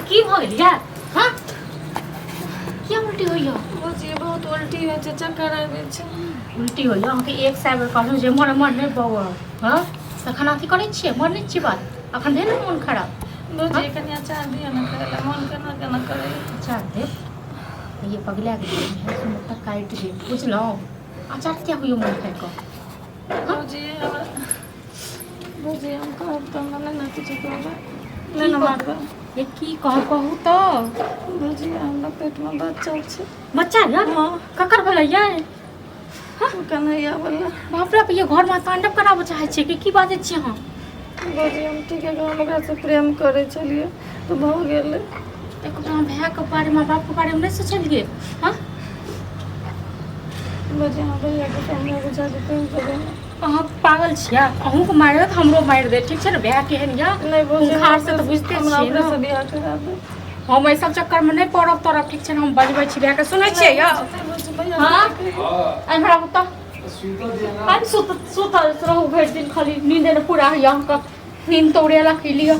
की भ गेल यार? हाँ क्या उल्टी होइया? बुझिए बहुत उल्टी होइ छै, चक्कर आबै छै। उल्टी होइया अहाँके एक सए बेर कहलहुँ जे मन नहि बौआ। हाँ तखन अथी करै छियै, मन नहि छियै बात। अखन भेल ने मन खराब। बुझिए कनि अचार दिअ ने खाय लए, मन केना करै। अचार देब ये पगला गेल तक काटि देब बुझलहुँ। अचार क्या हुई मन खाइ कऽ? बुझिए हम कहब तऽ हमरा नहि किछु कहबै, नहि मारबै। ये की कहू तऽ बुझिए हमरा पेटमे बच्चा छै। बच्चा यार? हाँ ककर भेलै ये? कन्हैया वाला। बाप रे ये घरमे तांडव कराबऽ चाहै छियै कि की बाजै छियै अहाँ? बुझिए हम ठीके हम ओकरासँ प्रेम करै छलियै तऽ भऽ गेलै। एको अपना भायके बारेमे बापके बारेमे नहि सोचलियै? हाँ बुझिए हम भैयाके सामने बुझा दे प्रेम करै। अहाँ पागल छियै? अहूँके मारि देत हमरो मारि देत, ठीक छै ने? भाय केहन यऽ नहीं खूंखार से तऽ बुझते छियै ने। बियाह करा दे। हम एहि सब चक्करमे नहि पड़ब तोरब, ठीक छै ने? हम बजबै छी भायके, सुनै छियै यौ? हाँ एम्हर आबू तऽ। आज सुतल रहू भरि दिन, खाली नींदे नहि पूरा होइए अहाँके। नींद तोड़ेला के लिए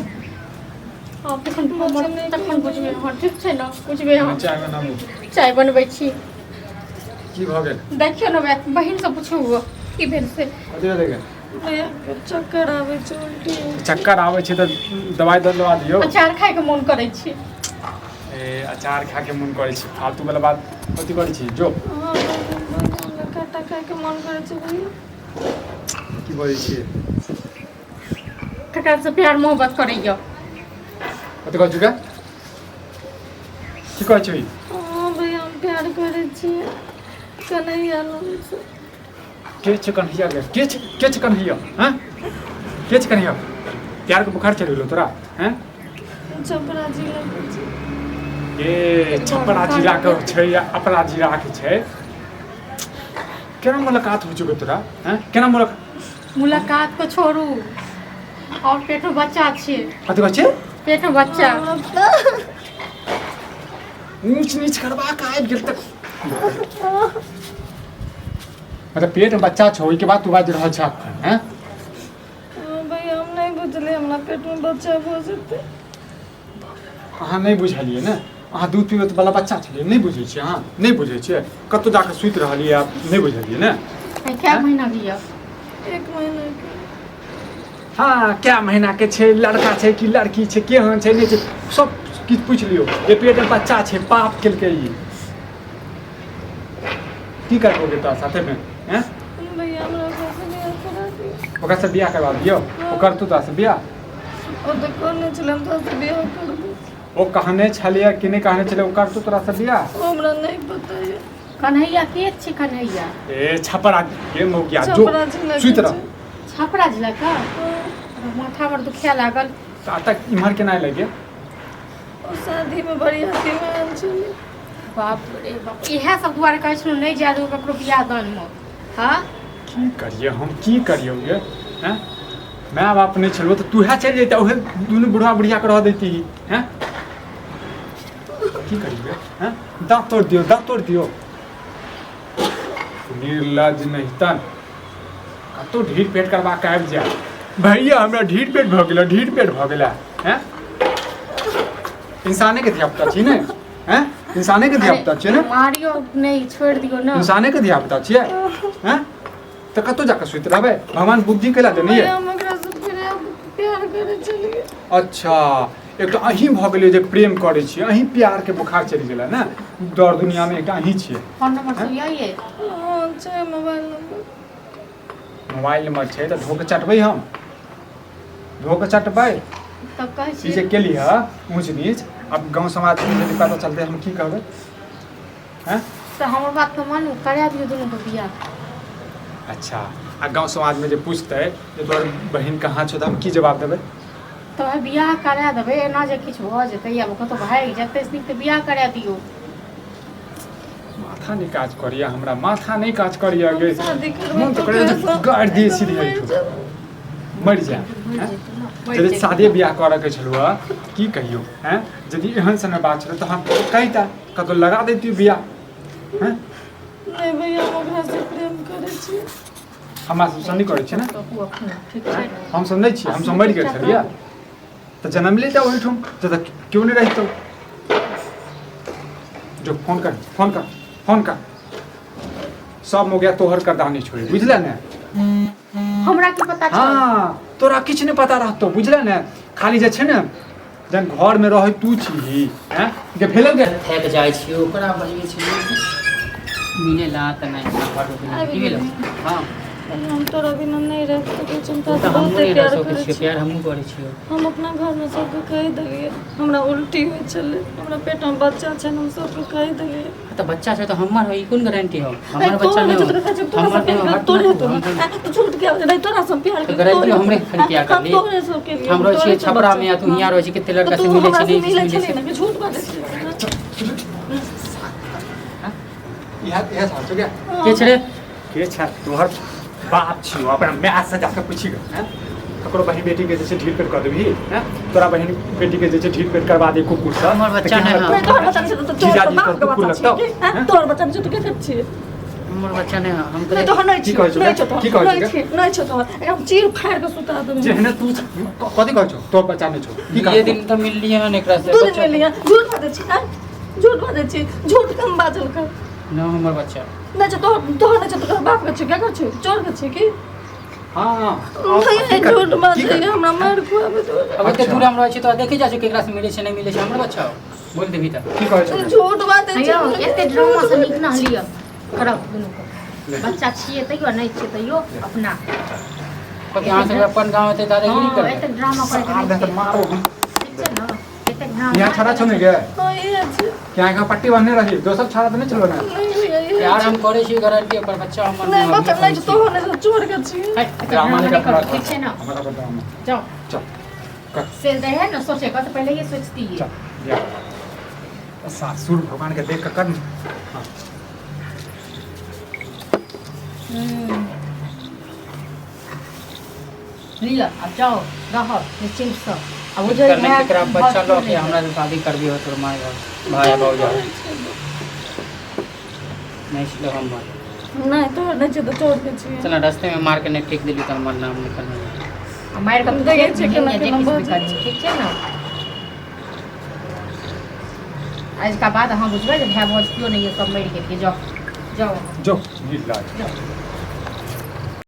आप तखन बुझबै अहाँ, ठीक छै ने? बुझबै अहाँ। चाय बनबै छी। की भऽ गेल? देखियौ ने बहिनसँ पुछू की भेल से। चक्कर आबै छै, उल्टी। चक्कर आबै छै तऽ दवाइ दवा दियौ। अचार खाइके मोन करै छै। ए अचार खाके मोन करै छै, फालतू वाला बात कथी करै छी जो। काटा खाइके मोन करै छै भैया। की बजै छियै? ककरासँ प्यार मोहब्बत करैया? कथी कहै छी? की कहै छी? हाँ भैया हम प्यार करै छियै कन्हैया से। के छै कन्हैया? के छै कन्हैया? हाँ के छै कन्हैया? प्यार के बुखार चढ़ि गेलो तोरा? हैं छपरा जिला के छै। ए छपरा जिला के छै या अपरा जिला के छै? केना मुलाकात हो चुके तोरा? हैं केना मुलाकात को छोड़ू, और पेट में बच्चा छै। कथी कहै छै? पेट में बच्चा। ऊंच नीच करबा के आबि गेल तक मतलब पेट में बच्चा छौ, ओहिके बाद तू बाजि रहल छ? हैं भैया हम नहीं बुझलिए हमरा पेट में बच्चा भऽ जेतै। अहाँ नहीं बुझलिए ने? अहाँ दूध पीबैत वाला बच्चा छलिए, नहीं बुझै छियै? अहाँ नहीं बुझै छियै? कतौ जाके सुति रहलिए, आप नहीं बुझलिए ने? क्या महीना भैया? 1 महीना के। हाँ क्या महीना के छै? लड़का छै कि लड़की छै? केहन छै नहीं छै? सब किछु पूछ लियो। ये पेट में बच्चा छै, पाप केलकै ई। की करबोगे तो साथे में? हैं भैया हमरा ओकरासँ बियाह करा दियौ। ओकरा से बियाह करवा दियो? ओ करतौ तोरा से बियाह? ओ तऽ कहने छलै हम तोरा से बियाह करबै। ओ कहने छलिए कि नहीं कहने छलिए? ओ करतौ तोरा से बियाह? ओ हमरा नहीं पता है। कन्हैया के छै कन्हैया? ए छपरा ये मौगिया जो सुइत रह। छपरा जिला का? माथा पर दुखिया लागल। तक इम्हर केना लगे? ओ शादी में बरियाती में आयल छलै। बाप रे बाप, इएह सब दुआरे कहै छलहुँ नहीं जाए देबो ककरो बियाह दानमे। हाँ की करिए हम, की करियो गे? हैं माय बाप नहीं छलो तो तू है चल जैता, उहे दुनू बुढ़वा बुढ़िया के रह देती। हैं की करिए? हैं दांत तोड़ दियो, दांत तोड़ दियो। निर्लज नहीं तन कतौ ढीठ पेट करबा के आबि जा। भैया हमरा ढीठ पेट भऽ गेल, ढीठ पेट भऽ गेल। हैं इंसाने के धियापुता छी ने? हैं इंसाने के धियापुता छियै ने? मारियो नहीं, छोड़ दियो ना। इंसाने के धियापुता छियै? हैं तो कतौ जाके सुइत रहबै? भगवान बुद्धि कैला देने ये? हम ओकरासँ प्यार करै छलियै। अच्छा एक अहीं भऽ गेलियै जे प्रेम करै छियै, अहीं प्यार के बुखार चढ़ि गेल ना? दौड़ दुनिया में एक अहीं छियै। फोन नंबर से यही है? हाँ छै मोबाइल नंबर। मोबाइल नंबर छै तऽ धोके चटबै हम? धोके चटबै? तब कहै ई जे केली है ऊँच नीच, अब गाँव समाज में यदि पता चलते हम की कहबै? हैं तो हमर बात के मानू, करा दियो दोनों को बियाह। अच्छा आ गाँव समाज में जे पूछते जे तोहर बहिन कहाँ छौ, तो हम की जवाब देबै? तो बियाह करा देबै, एना जे किछु भऽ जेतै या कतौ भागि जेतै से तऽ बियाह करा दियो। माथा नहीं काज करिए, हमरा माथा नहीं काज करिए गे। शादी करबै मन तो करे गाड़ दिए सीधे मर जा। यदि शादी बियाह करऽ के छलुआ की कहियो? हैं यदि एहन समय बात छलै तऽ हम कहिता कतौ लगा दैतियै बियाह। हैं नहीं भैया हम ओकरासँ प्रेम करै छियै। हमरा सब नहीं करै छै ने? ठीक छै हम सब नहीं छी, हम सब मरि गेल छलियै। तो जन्म लेता वही ठुम तो क्यों नहीं रहते जो फोन कर सब हो गया तोहर करदानी छोड़ी बुझल ने हमरा की पता चल हाँ तोरा किछ नहीं पता रहतो बुझल ने खाली जे छै ने जन घर में रह तू छी हैं के भेल के थक जाइ छी ओकरा बजबै छी मिले ला त नहीं की भेल हां हम तोरा बिना नहीं रह सकै छी हम तो तोरा हम बहुत नहीं रह प्यार सकै करै छी छी प्यार हमहू करै छी हम अपना घर में सबके कह देलिए हमरा उल्टी होय चले हमरा पेट में बच्चा छै हम सबके कह देलिए तो बच्चा छै तो हमर है कोन गारंटी हो हमर बच्चा नहीं हमर तोरे तो झूठ के नहीं तोरा सब प्यार तो गारंटी हमरे खन किया कर ली तोरे सब के लिए हम रह छी छपरा में तू हियां रह छी किते लड़का से मिले छी नहीं मिले छी झूठ बात छै यह साचो क्या के छरे के छ तोहर बाप छी अपन माय से जाके पूछी हैं ककरो बहन बेटी के जैसे ढील पेट कर देबी हैं तोरा बहन बेटी के जैसे ढील पेट करवा दे कुकुर से हमर बच्चा है नहीं तोहर बच्चा छै तो जीजाजी को कुकुर लगता हैं तोहर बच्चा छै तो के कर छी हमर बच्चा नहीं हम नहीं तो नहीं की कहै नहीं छौ तो की कहै छौ नहीं छो तो एकदम चीर फाड़ के सुता दे जेहने तू कथि कहै छौ तोर बच्चा नहीं छौ की ये दिन तो मिल लिए हन एकरा से तू दिन में लिया झूठ बात छी झूठ बात छी झूठ कम बाजल कर ना हमर बच्चा नहीं तो तोहर नहीं तो बाप के छी क्या कर छी चोर के छी की हां नहीं झूठ बात है हमरा मार खुआबे तो अब के दूर हम रह छी तो देखे जा छी केकरा से मिले छै नहीं मिले छै हमर बच्चा बोल देबी त की कहै छौ झूठ बात है अयो एते ड्रामा से निक ना लिया करब दुनू को बच्चा छिए तैयो नहीं छिए तैयो अपना तो यहां से अपन गांव ते दादागिरी कर एते ड्रामा करे के आ नहीं दे मारो ठीक छै ना एते ड्रामा यहाँ छड़ा छौ नहीं गे नहीं है क्या का पट्टी बांधने रही दोसर छड़ा तो नहीं चलो ना नहीं यार हम करे छी गारंटी पर बच्चा हमर नहीं बच्चा नहीं तो तोहर चोर के छी ड्रामा नहीं करना ठीक छै ना हमारा तो ड्रामा जाओ चल से रहे ना सोचे का तो पहले ये सोचती है चल या सासुर भगवान के देख कर हां लिया अब जाओ रहो निश्चिंत से अब वो जो करने के करा बच्चा लो के हमरा से शादी कर दियो तोर माय भाई भौजा नहीं छलो हम नहीं तो नहीं तो चोर के छी चल रास्ते में मार के नहीं ठीक दिली त हमर नाम निकल मार का देखै छै केना केना बात ठीक छै ना आज का बाद हम बुझबै जे भाई भौज क्यों नहीं है सब मर गेल जाओ जाओ जो नीक लाग